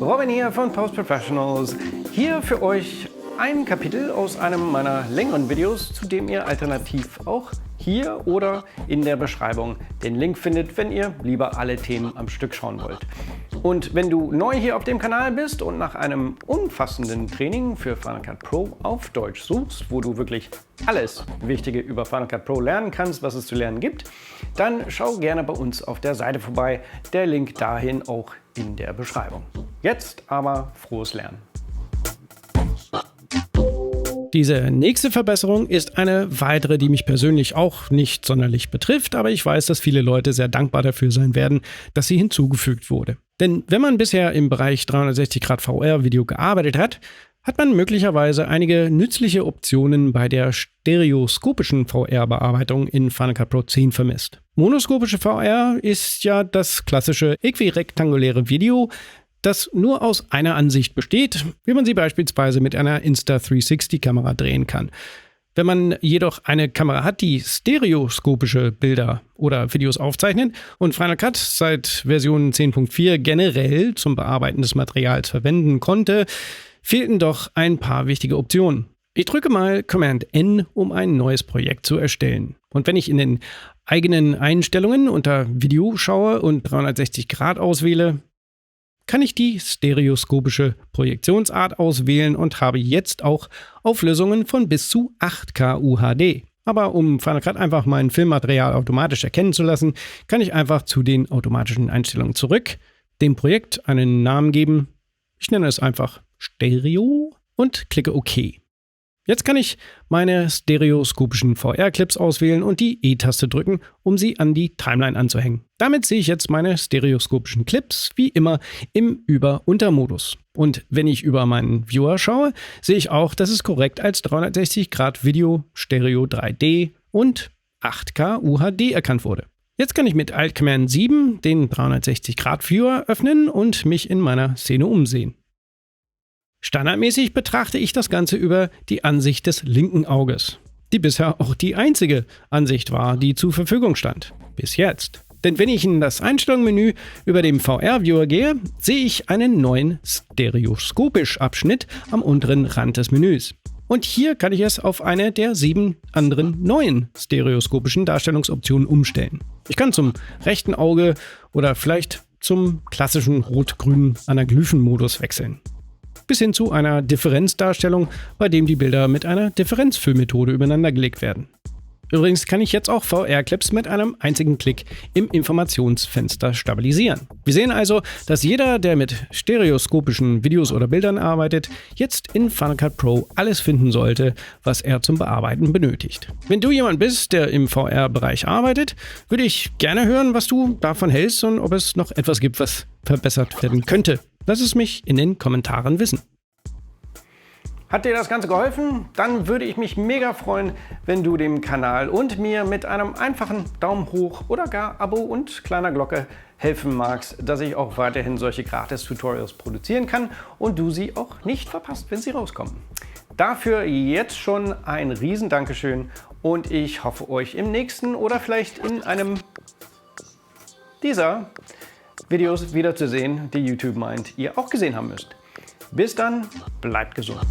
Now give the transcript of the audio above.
Robin hier von Post Professionals. Hier für euch ein Kapitel aus einem meiner längeren Videos, zu dem ihr alternativ auch hier oder in der Beschreibung den Link findet, wenn ihr lieber alle Themen am Stück schauen wollt. Und wenn du neu hier auf dem Kanal bist und nach einem umfassenden Training für Final Cut Pro auf Deutsch suchst, wo du wirklich alles Wichtige über Final Cut Pro lernen kannst, was es zu lernen gibt, dann schau gerne bei uns auf der Seite vorbei. Der Link dahin auch in der Beschreibung. Jetzt aber frohes Lernen! Diese nächste Verbesserung ist eine weitere, die mich persönlich auch nicht sonderlich betrifft, aber ich weiß, dass viele Leute sehr dankbar dafür sein werden, dass sie hinzugefügt wurde. Denn wenn man bisher im Bereich 360 Grad VR-Video gearbeitet hat, hat man möglicherweise einige nützliche Optionen bei der stereoskopischen VR-Bearbeitung in Final Cut Pro 10 vermisst. Monoskopische VR ist ja das klassische äquirektanguläre Video, das nur aus einer Ansicht besteht, wie man sie beispielsweise mit einer Insta360-Kamera drehen kann. Wenn man jedoch eine Kamera hat, die stereoskopische Bilder oder Videos aufzeichnet und Final Cut seit Version 10.4 generell zum Bearbeiten des Materials verwenden konnte, fehlten doch ein paar wichtige Optionen. Ich drücke mal Command N, um ein neues Projekt zu erstellen. Und wenn ich in den eigenen Einstellungen unter Video schaue und 360 Grad auswähle, kann ich die stereoskopische Projektionsart auswählen und habe jetzt auch Auflösungen von bis zu 8K UHD. Aber um Final Cut einfach mein Filmmaterial automatisch erkennen zu lassen, kann ich einfach zu den automatischen Einstellungen zurück, dem Projekt einen Namen geben. Ich nenne es einfach Stereo und klicke OK. Jetzt kann ich meine stereoskopischen VR-Clips auswählen und die E-Taste drücken, um sie an die Timeline anzuhängen. Damit sehe ich jetzt meine stereoskopischen Clips wie immer im Über-Unter-Modus. Und wenn ich über meinen Viewer schaue, sehe ich auch, dass es korrekt als 360 Grad Video, Stereo 3D und 8K UHD erkannt wurde. Jetzt kann ich mit Alt-Command 7 den 360 Grad Viewer öffnen und mich in meiner Szene umsehen. Standardmäßig betrachte ich das Ganze über die Ansicht des linken Auges, die bisher auch die einzige Ansicht war, die zur Verfügung stand. Bis jetzt. Denn wenn ich in das Einstellungsmenü über dem VR-Viewer gehe, sehe ich einen neuen Stereoskopisch-Abschnitt am unteren Rand des Menüs. Und hier kann ich es auf eine der 7 anderen neuen stereoskopischen Darstellungsoptionen umstellen. Ich kann zum rechten Auge oder vielleicht zum klassischen rot-grünen Anaglyphen-Modus wechseln. Bis hin zu einer Differenzdarstellung, bei dem die Bilder mit einer Differenzfüllmethode übereinander gelegt werden. Übrigens kann ich jetzt auch VR-Clips mit einem einzigen Klick im Informationsfenster stabilisieren. Wir sehen also, dass jeder, der mit stereoskopischen Videos oder Bildern arbeitet, jetzt in Final Cut Pro alles finden sollte, was er zum Bearbeiten benötigt. Wenn du jemand bist, der im VR-Bereich arbeitet, würde ich gerne hören, was du davon hältst und ob es noch etwas gibt, was verbessert werden könnte. Lass es mich in den Kommentaren wissen. Hat dir das Ganze geholfen? Dann würde ich mich mega freuen, wenn du dem Kanal und mir mit einem einfachen Daumen hoch oder gar Abo und kleiner Glocke helfen magst, dass ich auch weiterhin solche Gratis-Tutorials produzieren kann und du sie auch nicht verpasst, wenn sie rauskommen. Dafür jetzt schon ein riesen Dankeschön und ich hoffe, euch im nächsten oder vielleicht in einem dieser Videos wiederzusehen, die YouTube meint, ihr auch gesehen haben müsst. Bis dann, bleibt gesund.